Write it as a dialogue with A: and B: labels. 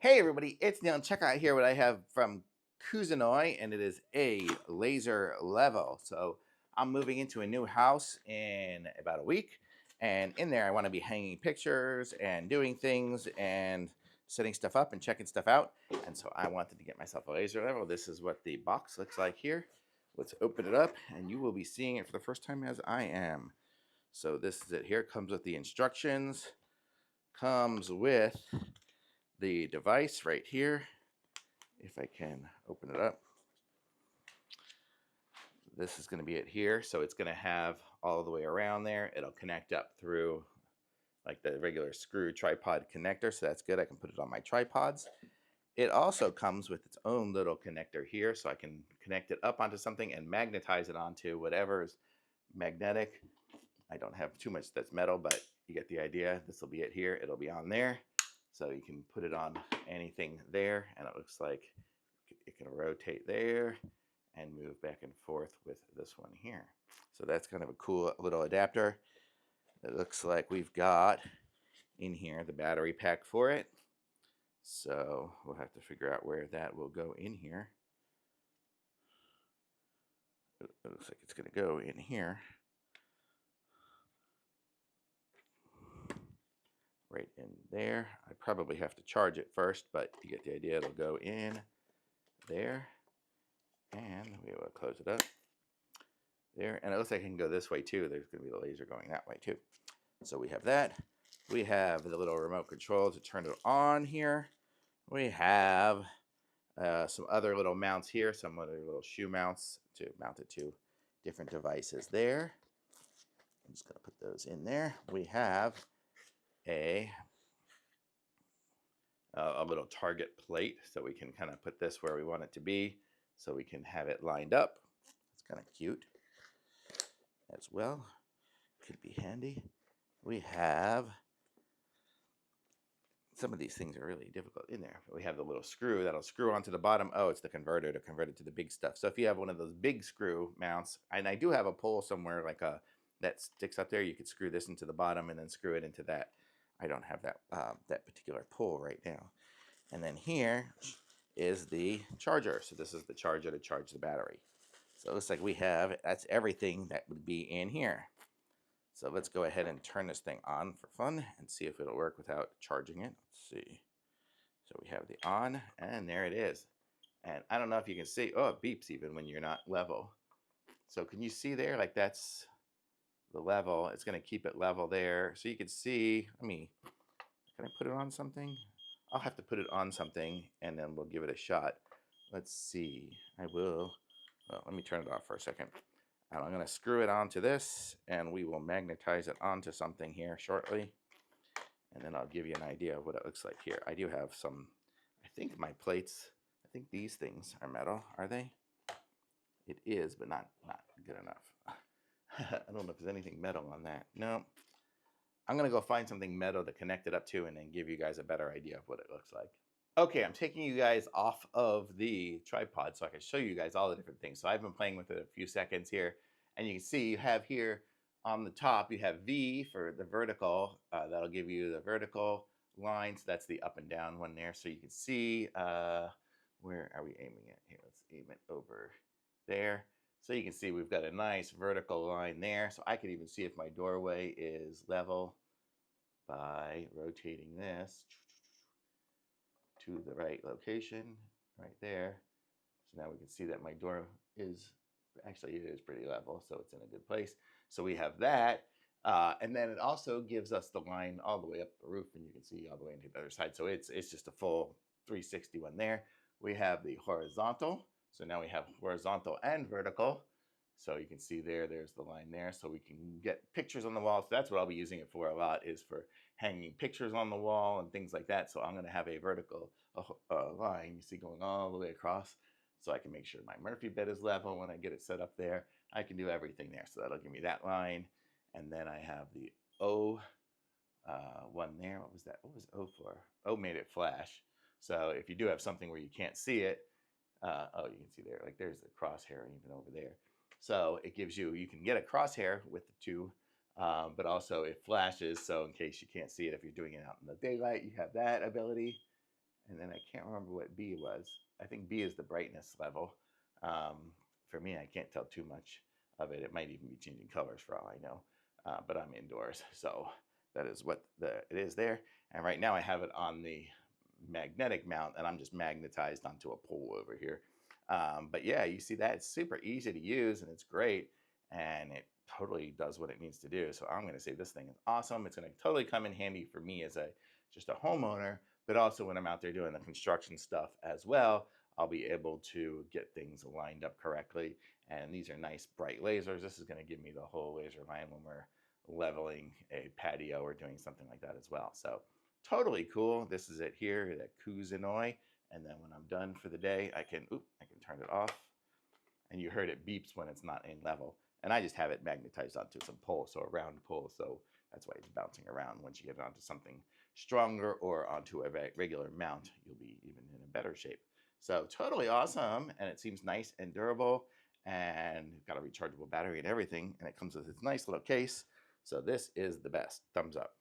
A: Hey everybody, it's Neil, and check out here what I have from Kuzinoy, and it is a laser level. So I'm moving into a new house in about a week, and in there I want to be hanging pictures and doing things and setting stuff up and checking stuff out. And so I wanted to get myself a laser level. This is what the box looks like here. Let's open it up, and you will be seeing it for the first time as I am. So this is it here. It comes with the instructions, comes with the device right here. If I can open it up, this is going to be it here. So it's going to have all the way around there. It'll connect up through like the regular screw tripod connector. So that's good. I can put it on my tripods. It also comes with its own little connector here. So I can connect it up onto something and magnetize it onto whatever's magnetic. I don't have too much that's metal, but you get the idea. This will be it here. It'll be on there. So you can put it on anything there, and it looks like it can rotate there and move back and forth with this one here. So that's kind of a cool little adapter. It looks like we've got in here the battery pack for it. So we'll have to figure out where that will go in here. It looks like it's going to go in here. Right in there. I probably have to charge it first, but you get the idea. It'll go in there. And we will close it up there. And it looks like I can go this way too. There's going to be the laser going that way too. So we have that. We have the little remote control to turn it on here. We have some other little mounts here, some other little shoe mounts to mount it to different devices there. I'm just going to put those in there. We have a little target plate, so we can kind of put this where we want it to be, so we can have it lined up. It's kind of cute as well. Could be handy. We have some of these things are really difficult in there. We have the little screw that'll screw onto the bottom. Oh, it's the converter to convert it to the big stuff. So if you have one of those big screw mounts, and I do have a pole somewhere like a that sticks up there, you could screw this into the bottom and then screw it into that. I don't have that that particular pole right now. And then here is the charger. So this is the charger to charge the battery. So it looks like we have, that's everything that would be in here. So let's go ahead and turn this thing on for fun and see if it'll work without charging it. Let's see. So we have the on, and there it is. And I don't know if you can see, oh, it beeps even when you're not level. So can you see there, like that's the level. It's going to keep it level there. So you can see, can I put it on something? I'll have to put it on something, and then we'll give it a shot. Let's see. I will, well, let me turn it off for a second. And I'm going to screw it onto this, and we will magnetize it onto something here shortly. And then I'll give you an idea of what it looks like here. I do have some, I think my plates, I think these things are metal, are they? It is, but not good enough. I don't know if there's anything metal on that. No. I'm going to go find something metal to connect it up to and then give you guys a better idea of what it looks like. Okay, I'm taking you guys off of the tripod so I can show you guys all the different things. So I've been playing with it a few seconds here, and you can see you have here on the top, you have V for the vertical. That'll give you the vertical lines. That's the up and down one there. So you can see, where are we aiming at here? Let's aim it over there. So you can see we've got a nice vertical line there. So I can even see if my doorway is level by rotating this to the right location right there. So now we can see that my door is, actually it is pretty level, so it's in a good place. So we have that. And then it also gives us the line all the way up the roof, and you can see all the way into the other side. So it's just a full 360 one there. We have the horizontal. So now we have horizontal and vertical. So you can see there's the line there. So we can get pictures on the wall. So that's what I'll be using it for a lot, is for hanging pictures on the wall and things like that. So I'm going to have a vertical line, you see, going all the way across. So I can make sure my Murphy bed is level when I get it set up there. I can do everything there. So that'll give me that line. And then I have the O one there. What was that? What was O for? O made it flash. So if you do have something where you can't see it, oh, you can see there, like there's the crosshair even over there. So it gives you, you can get a crosshair with the two, but also it flashes. So in case you can't see it, if you're doing it out in the daylight, you have that ability. And then I can't remember what B was. I think B is the brightness level. Um, for me, I can't tell too much of it. It might even be changing colors for all I know. But I'm indoors, so that is what it is there. And right now I have it on the magnetic mount, and I'm just magnetized onto a pole over here. But yeah, you see that it's super easy to use, and it's great, and it totally does what it needs to do. So I'm going to say this thing is awesome. It's going to totally come in handy for me as a just a homeowner, but also when I'm out there doing the construction stuff as well. I'll be able to get things lined up correctly. And these are nice bright lasers. This is going to give me the whole laser line when we're leveling a patio or doing something like that as well. So totally cool. This is it here, the Kuzinoy. And then when I'm done for the day, I can turn it off. And you heard it beeps when it's not in level. And I just have it magnetized onto some pole, so a round pole. So that's why it's bouncing around. Once you get it onto something stronger or onto a regular mount, you'll be even in a better shape. So totally awesome. And it seems nice and durable. And got a rechargeable battery and everything. And it comes with this nice little case. So this is the best. Thumbs up.